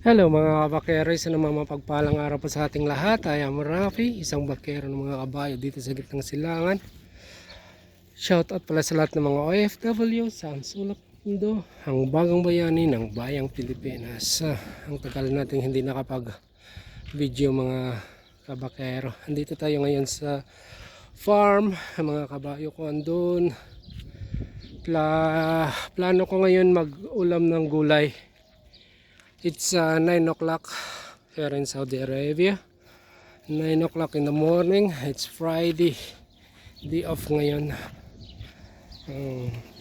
Hello mga kabakero, isang mapagpalang araw po sa ating lahat. I am Rafi, isang bakero ng mga kabayo dito sa gitnang silangan. Shoutout pala sa lahat ng mga OFW sa sulok mundo, ang bagong bayani ng bayang Pilipinas. Ang tagal natin hindi nakapag video mga kabakero. Andito tayo ngayon sa farm, ang mga kabayo ko andun. Plano ko ngayon mag-ulam ng gulay. It's 9 o'clock here in Saudi Arabia. 9 o'clock in the morning. It's Friday. Day off ngayon.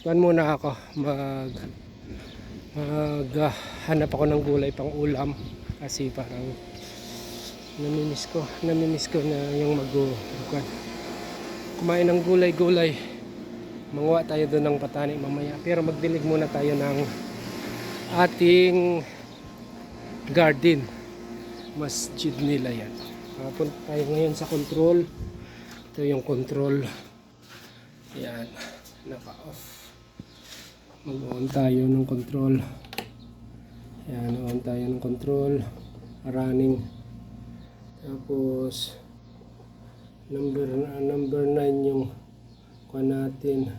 Kuhan muna ako. Maghanap ako ng gulay pang ulam. Kasi parang namimiss ko na yung kumain ng gulay-gulay. Manguha tayo doon ng patani mamaya. Pero magdilig muna tayo ng ating garden, masjid nila yan. Punta tayo ngayon sa control. Ito yung control. Yan, naka off. Mag-on tayo ng control. Yan, on tayo ng control, running. Tapos number 9 yung kuha natin.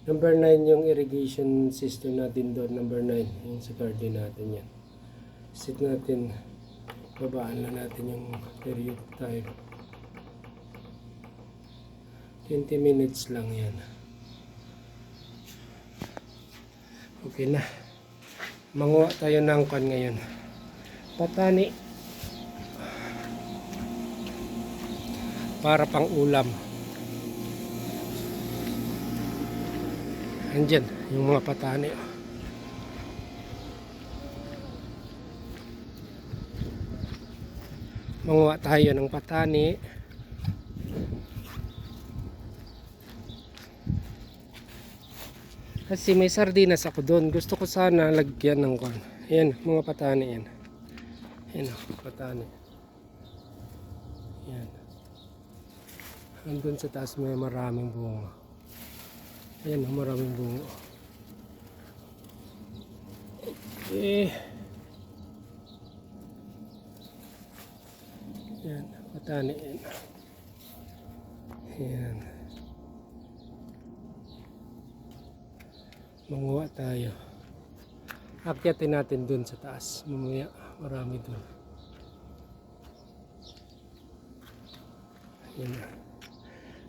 Number 9 yung irrigation system natin doon. Number 9 yung sa garden natin yan. Set natin, babaan na natin yung period time. 20 minutes lang yan. Okay na. Manguha tayo ng kan ngayon. Patani. Para pang ulam. Andyan, yung mga patani. Manguha tayo ng patani. Kasi may sardinas ako doon. Gusto ko sana lagyan ng kon. Ayan, mga patani yan. Ayan, patani. Ayan. Andun sa taas may maraming bunga. Ayan, maraming bunga. Okay. Yan, patani yan. Yan. Manguha tayo. Akyatin natin dun sa taas. Mamaya, marami dun. Yan.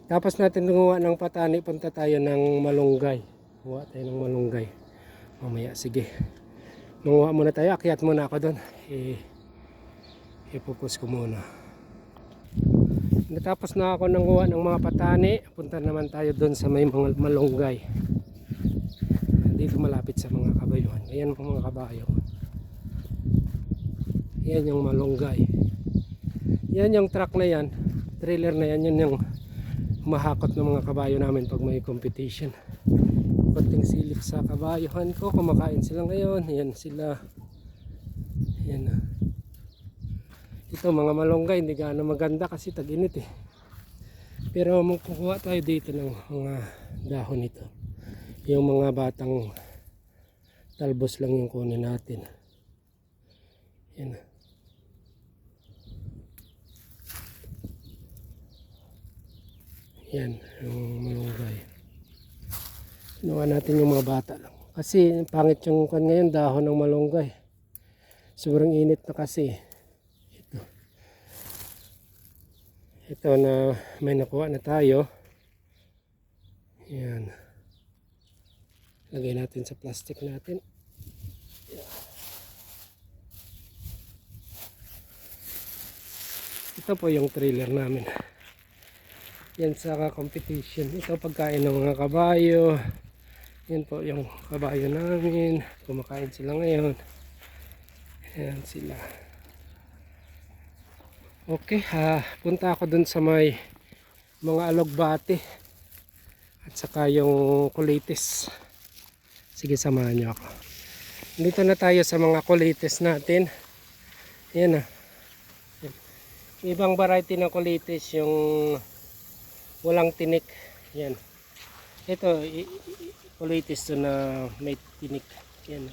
Tapos natin gumawa ng patani, punta tayo ng malunggay. Gumawa tayo ng malunggay. Mamaya, sige. Manguha muna tayo. Akyat muna ako dun. Ipupus ko muna. Natapos na ako nanguha ng mga patani, punta naman tayo doon sa may mga malunggay. Dito malapit sa mga kabayuhan. Ayan po mga kabayo. Ayan yung malunggay. Yan yung truck na yan, trailer na yan, yun yung mahakot ng mga kabayo namin pag may competition. Konting silip sa kabayuhan ko, kumakain sila ngayon. Ayan sila. Ayan na. Ito mga malunggay hindi gaano maganda kasi tag-init eh. Pero magkukuha tayo dito ng mga dahon nito. Yung mga batang talbos lang yung kunin natin. Yan. Yan yung malunggay. Kinuha natin yung mga bata lang. Kasi pangit yung kan ngayon dahon ng malunggay. Sobrang init na kasi. Ito na may nakuha na tayo. Yan. Lagay natin sa plastic natin. Ito po yung trailer namin. Yan sa competition. Ito pagkain ng mga kabayo. Yan po yung kabayo namin. Kumakain sila ngayon. Yan sila. Okay, punta ako dun sa may mga alugbati at saka yung kulitis. Sige, samahan niyo ako. Dito na tayo sa mga kulitis natin. Yan na. Ibang variety ng kulitis, yung walang tinik. Yan. Ito, kulitis to na may tinik. Yan.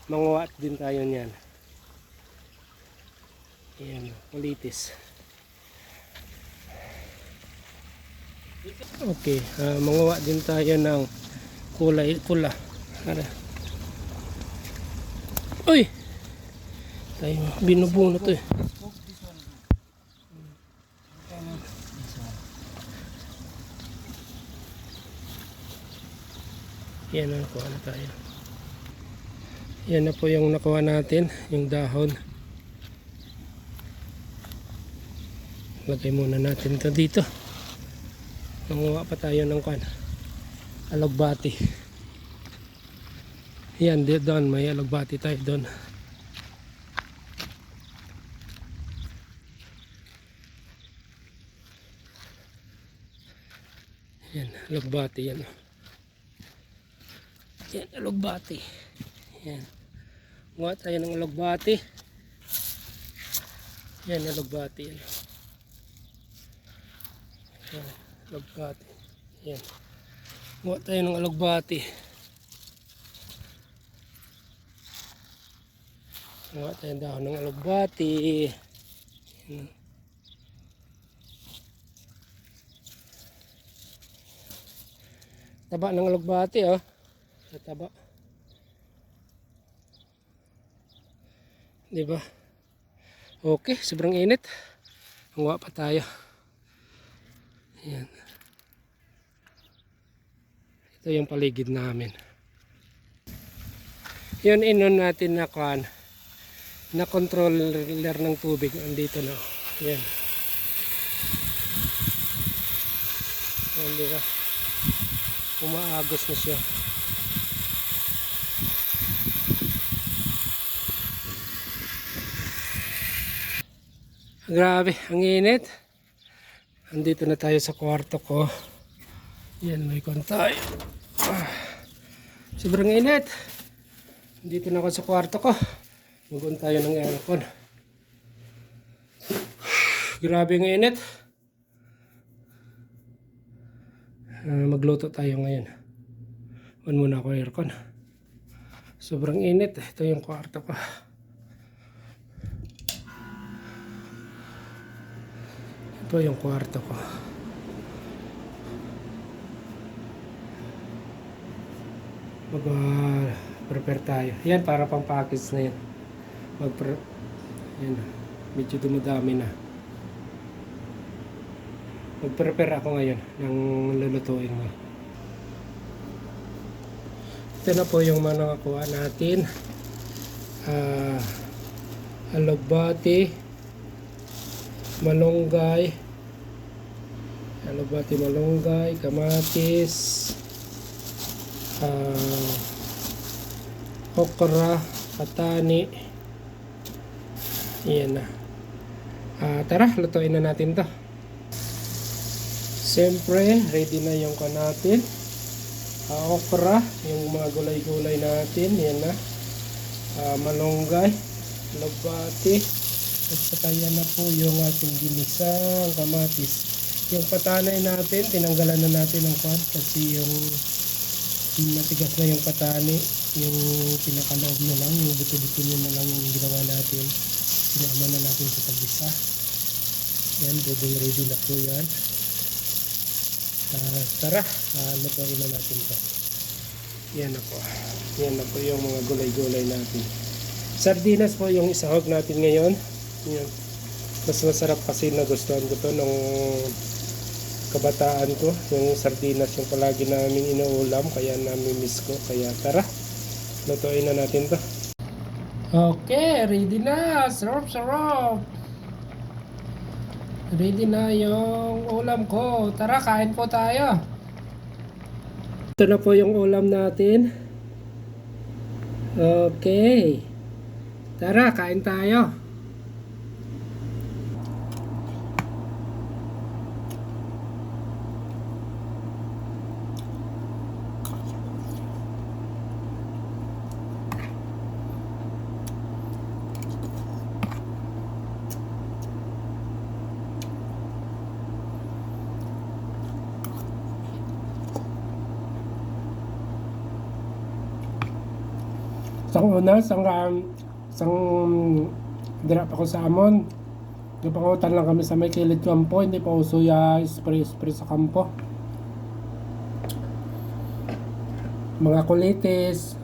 Manguha din tayo niyan. Ayan, kulitis. Okay, manguha din tayo ng kulay pula. Ara. Uy! Tayo binubunot eh. Yan na, nakuha na tayo. Yan na po yung nakuha natin, yung dahon. Lagay muna natin ito dito. Manguha pa tayo ng alugbati. Yan, doon may alugbati tayo doon. Yan, alugbati yan. Yan, alugbati. Yan. Manguha tayo ng alugbati. Yan, alugbati yan. Yan, alugbati. Yan. Manguha tayo ng alugbati. Manguha tayo dahon ng alugbati. Yan. Taba ng alugbati oh. Taba. Diba? Okay, sobrang init. Manguha pa tayo. Yan. Ito yung paligid namin. Yun inon natin na na controller ng tubig. Andito na. Yan. Yan, diba? Umaagos na siya. Grabe, ang init. Andito na tayo sa kwarto ko. Yan, may tayo. Sobrang init. Andito na ako sa kwarto ko. Mag-on tayo ng aircon. Grabe ang init. Magluto tayo ngayon. On muna ako aircon. Sobrang init. Ito yung kwarto ko. Ito yung kwarto ko. Mag-prepare tayo. Yan, para pang package na yan. Yan. Medyo dumadami na. Mag-prepare ako ngayon ng lulutuin mo. Ito na po yung mga nakakuha natin. Alugbati, malunggay, kamatis, okra, patani. Yan na. Tara, lutuin na natin to. Siyempre, ready na yung natin. Okra, yung mga gulay-gulay natin. Yan na. Malunggay, alugbati. At saka yan na po yung ating ginisang kamatis. Yung patanay natin, tinanggalan na natin ng kasi yung matigas na yung patani. Yung pinakaloob na lang, yung buto-buto na lang yung ginawa natin. Sinama na natin sa tagisa. Yan, ready na po yan. Tara, lutuin na natin to. Yan na po. Yan na po yung mga gulay-gulay natin. Sardinas po yung isahog natin ngayon. Yan. Mas masarap kasi nagustuhan ko to nung kabataan ko. Yung sardinas yung palagi namin inuulam. Kaya nami-miss ko. Kaya tara, lutuin na natin to. Okay, ready na. Sarap. Ready na yung ulam ko. Tara, kain po tayo. Ito na po yung ulam natin. Okay. Tara, kain tayo. Isang drop ako sa amon. Napangutan lang kami sa may kilid kampo, hindi pa uso ya spray sa kampo. Mga kulitis,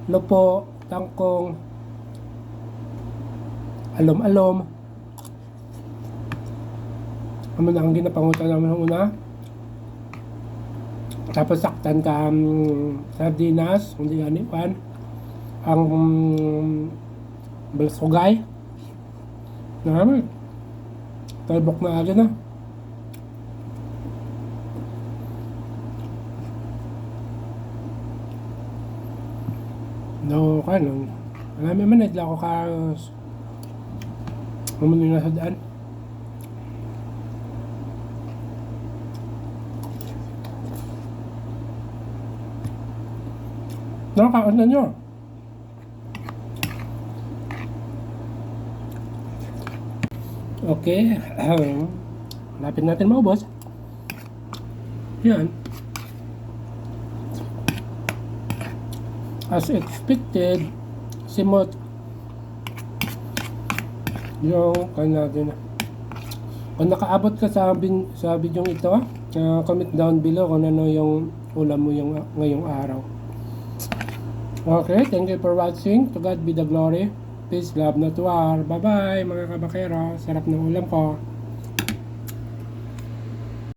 lupo, tangkong, alom-alom. Ano na ang ginapangutan namin ng una. Tapos saktan ka sardinas, hindi yan ipan. Ang balsugay. Naman. Talbok na agad na. No, kan. Marami man nagla ko ka naman na sa daan. Nakakaon na nyo. Okay. Lapit natin maubos. Yan. As expected, simot yung natin. Kung nakaabot ka sa video ito, comment down below kung ano yung ulam mo yung ngayong araw. Okay, thank you for watching. To God be the glory. Peace, love, not war. Bye bye mga kabakero. Sarap ng ulam ko.